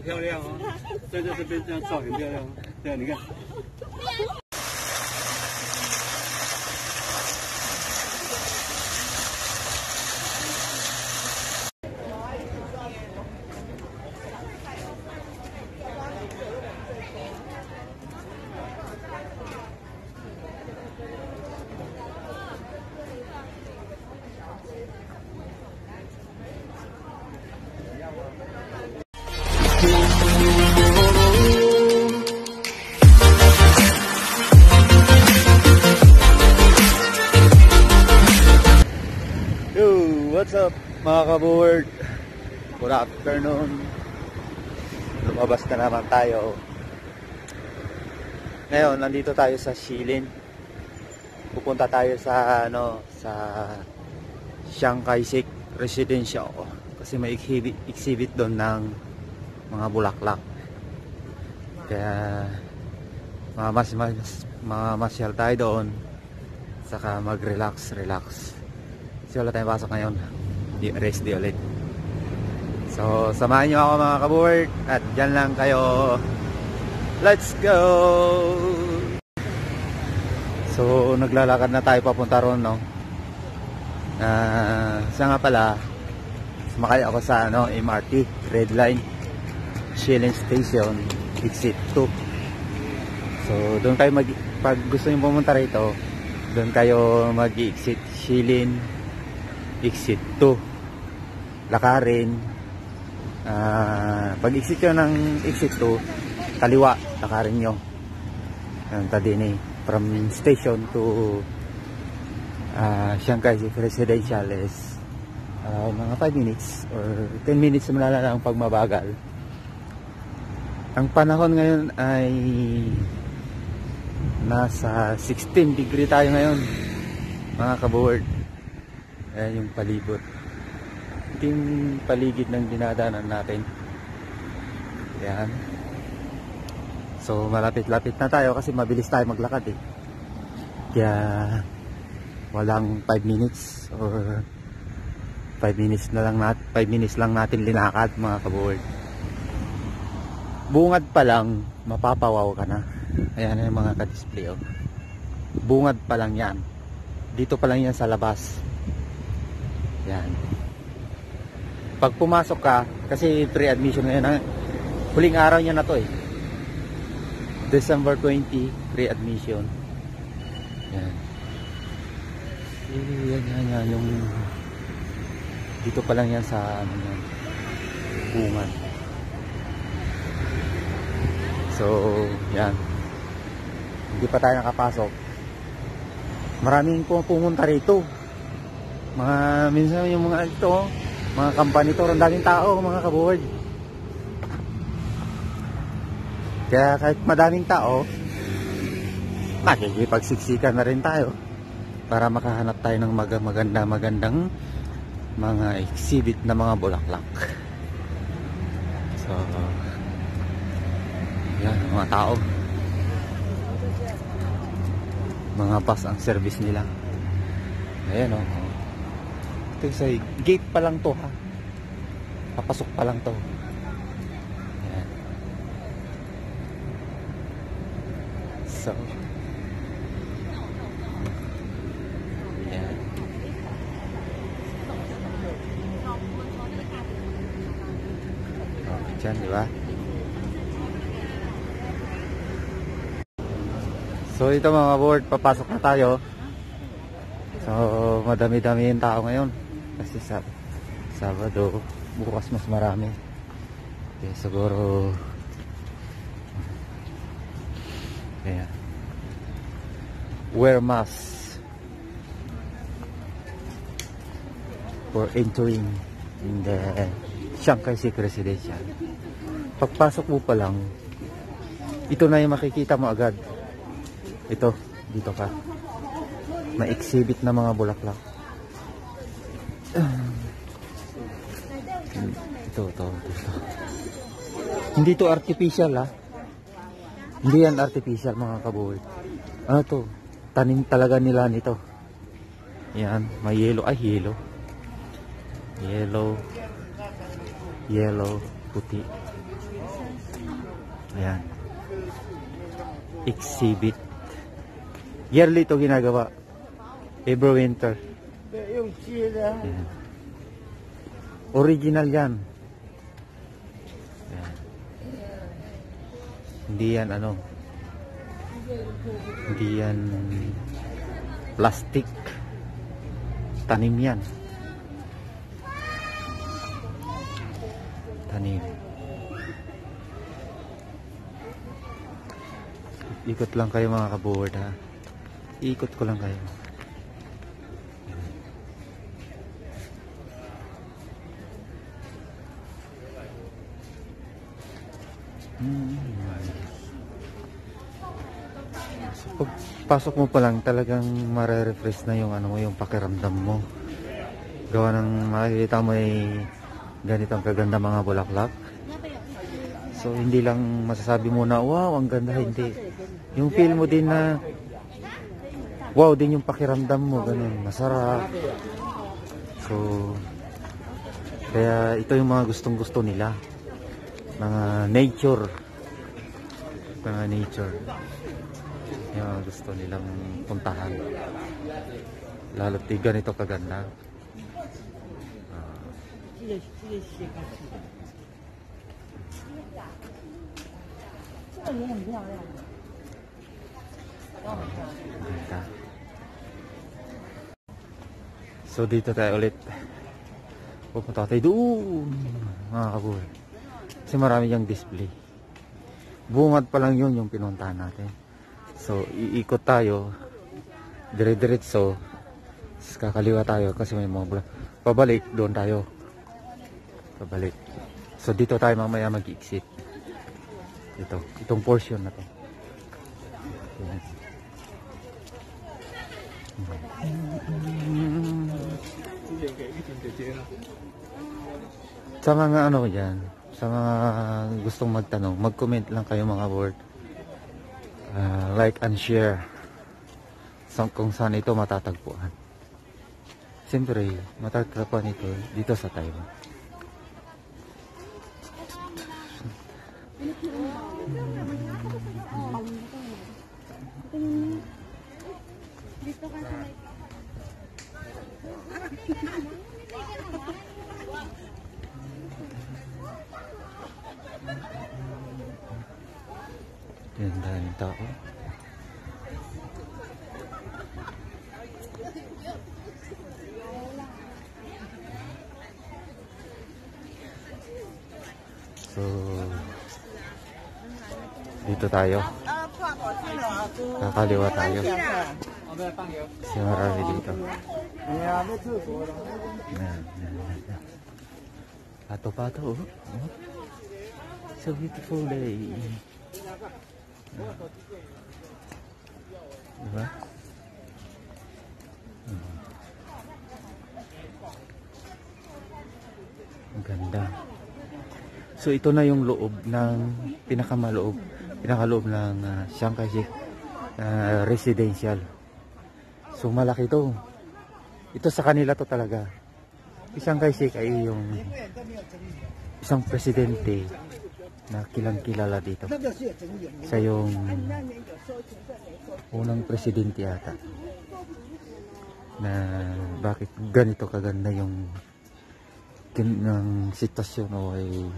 漂亮哦，站在这边这样照很漂亮哦。对啊，你看。What's up mga ka-board? Good afternoon. Lumabas na naman tayo. Ngayon, nandito tayo sa Shilin. Pupunta tayo sa sa Chiang Kai-shek Residential kasi may exhibit doon ng mga bulaklak. Kaya mamasyal tayo doon, saka mag-relax. Kasi wala tayong pasok ngayon. Rest day ulit. So, samahan nyo ako mga ka-board. At dyan lang kayo. Let's go! So, naglalakad na tayo papunta ron, no? Siya nga pala, sumakay ako sa MRT, Red Line, Shilin Station, Exit 2. So, doon kayo pag gusto nyo pumunta rito, doon kayo mag-exit Shilin, Exit 2, lakarin. Pag exit nyo ng Exit 2, kaliwa, lakarin nyo tadini from station to Chiang Kai-shek Residential is mga 5 minutes or 10 minutes na lang pag mabagal. Ang panahon ngayon ay nasa 16 degree tayo ngayon mga ka-board. Ayan yung palibot. Ito yung paligid ng dinadaanan natin. Ayan. So malapit-lapit na tayo kasi mabilis tayo maglakad eh. Kaya walang 5 minutes or 5 minutes lang natin linakad mga ka-board. Bungad pa lang mapapawaw ka na. Ayan yung mga ka-display oh. Bungad pa lang yan. Dito pa lang yan sa labas. Yan. Pag pumasok ka, kasi pre-admission ngayon, huling araw niya na to eh. December 20, pre-admission. Yan. Yan. Yung dito pa lang yan sa bungan. So, yan. Hindi pa tayo nakapasok. Maraming pumunta rito. Minsan yung mga ito, mga company to, ang daming tao mga ka-board. Kaya kahit madaming tao, makikipagsiksikan na rin tayo para makahanap tayo ng magandang mga exhibit na mga bulaklak. So, yan, mga tao. Mga bus ang service nila. Ayan o. Ito sa gate pa lang to ha. Papasok pa lang to. Ayan. So. Ayan. Oh, dyan diba? So ito mga board, papasok na tayo. So madami-dami yung tao ngayon kasi Sabado, bukas mas marami. Okay, siguro kaya wear mask for entering in the Chiang Kai-shek Residential. Pagpasok mo pa lang, ito na yung makikita mo agad. Ito, dito ka. May exhibit na mga bulaklak. Ito. Hindi to artificial ha. Hindi yan artificial mga kabuhay. Ano to? Tanim talaga nila nito. Yan, may yellow. Ay, yellow, puti. Ayan. Exhibit. Yearly ito ginagawa. Every winter. Ayan. Original yan. Ayan. Hindi yan ano. Hindi yan plastic. Tanim yan. Tanim. Ikot lang kayo mga kaboard ha. Ikot ko lang kayo. So, pag pasok mo pa lang talagang mare-refresh na yung ano mo, yung pakiramdam mo. Gawa ng makikita mo ay ganitong kaganda mga bulaklak. So hindi lang masasabi mo na wow ang ganda, hindi. Yung feel mo din na wow din yung pakiramdam mo, ganun, masarap. So kaya ito yung mga gustong gusto nila. Mga nature. Mga nature. Yung mga gusto nilang puntahan. Lalo't di ganito kaganda. So dito tayo ulit. Pupunta tayo doon mga kabuhay. Kasi marami yung display. Bungad pa lang yun yung pinuntahan natin. So iikot tayo dire-diretso. Kakaliwa tayo kasi may mga bulak. Pabalik doon tayo. Pabalik. So dito tayo mamaya mag-exit. Itong portion na to. Sa mga ano dyan, sa mga gustong magtanong, mag-comment lang kayo mga board. Like and share kung saan ito matatagpuan. Siyempre, matatagpuan ito dito sa Taiwan. Yan, daming tao. So dito tayo. Kakaliwa tayo. Kasi marami dito. Pato-pato. So beautiful day. Diba? Ang ganda. So ito na yung loob ng pinakaloob ng Chiang Kai-shek residential. So malaki to. Ito sa kanila to talaga. Chiang Kai-shek ay yung isang presidente na kilang-kilala dito. Siya yung unang presidente yata na bakit ganito kaganda yung ng sitwasyon o ay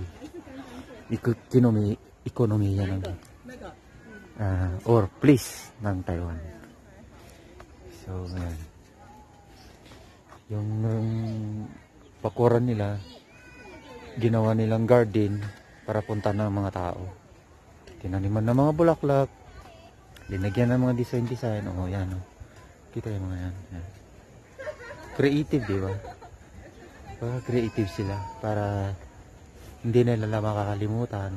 ekonomiya ng or place ng Taiwan. So yung pakuran nila, ginawa nilang garden para punta ng mga tao. Tinaniman ng mga bulaklak, linagyan ng mga design. O yan, o. Kita yung mga yan. Creative, di ba? Para creative sila, para hindi nila makakalimutan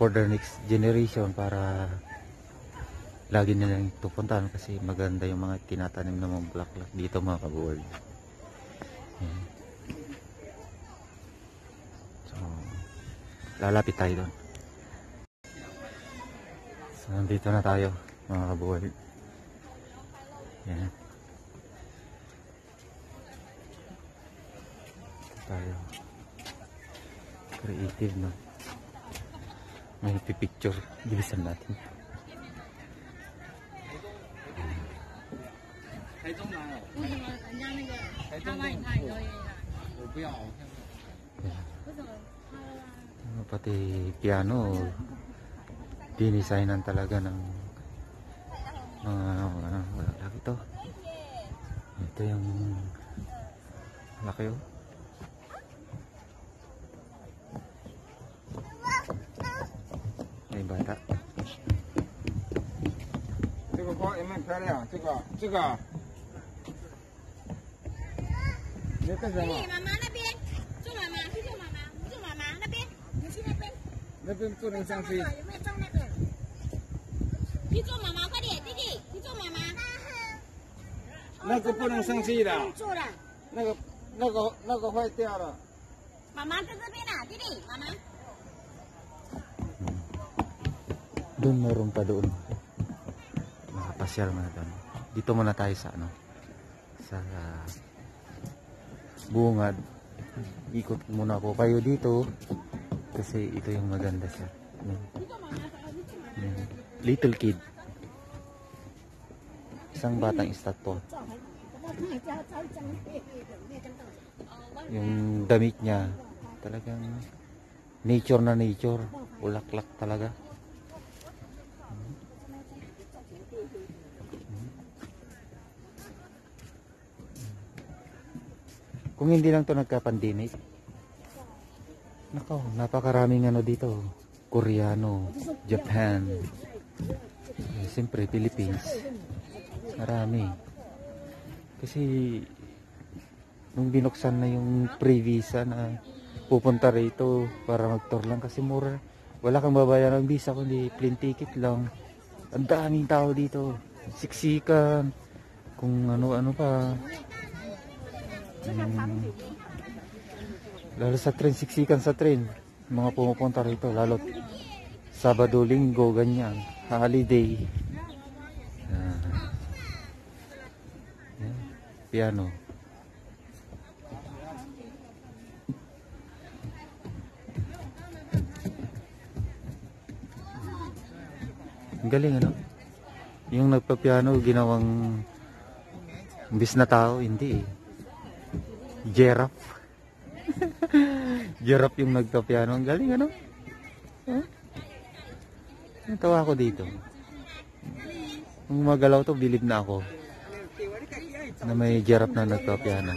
for the next generation, para lagi nilang tupuntahan kasi maganda yung mga tinatanim ng mga bulaklak dito mga kabuwal. So lalapit tayo doon. So nandito na tayo mga kabuwal. Yan tayo, creative, no? May pipicture. Bilisan natin. 台中哪有？为什么人家那个他帮你拍你都愿意来？我不要。为什么他 Pati piano, dinisignan talaga ng mga laki to. Ito yung laki oh. May bata. 这个花有没有漂亮？这个，你在干什么？妈妈那边坐妈妈，去坐妈妈，坐妈妈那边，你去那边，那边不能上去。有没有撞那个？去坐妈妈，快点，弟弟，去坐妈妈。那个不能上去的，坐了，那个坏掉了。妈妈在这边啦，弟弟，妈妈。 Doon meron pa doon. Makapasyal mga doon. Dito muna tayo sa ano. Sa bungad. Ikot muna po kayo dito. Kasi ito yung maganda siya. Little kid. Isang batang statue. Yung damit niya talagang nature na nature. Ulaklak talaga. Kung hindi lang to nagka-pandemic, nako, napakaraming ano dito. Koreano, Japan, siyempre Philippines. Marami. Kasi nung binuksan na yung pre-visa na pupunta rito para mag-tour lang kasi mura. Wala kang babayaran ng visa kundi plane ticket lang. Ang daming tao dito. Siksikan. Kung ano-ano pa. Lalo sa train, siksikan sa train. Mga pumupunta rito. Lalo Sabado, Linggo, ganyan. Holiday. Piano. Ang galing ano? Yung nagpa-piano ginawang imbis na tao, hindi eh. Giraffe. Giraffe yung nagpa-piano. Ang galing ano? Huh? Natawa ako dito. Kung magalaw to, bilib na ako na may giraffe na nagpa-piano.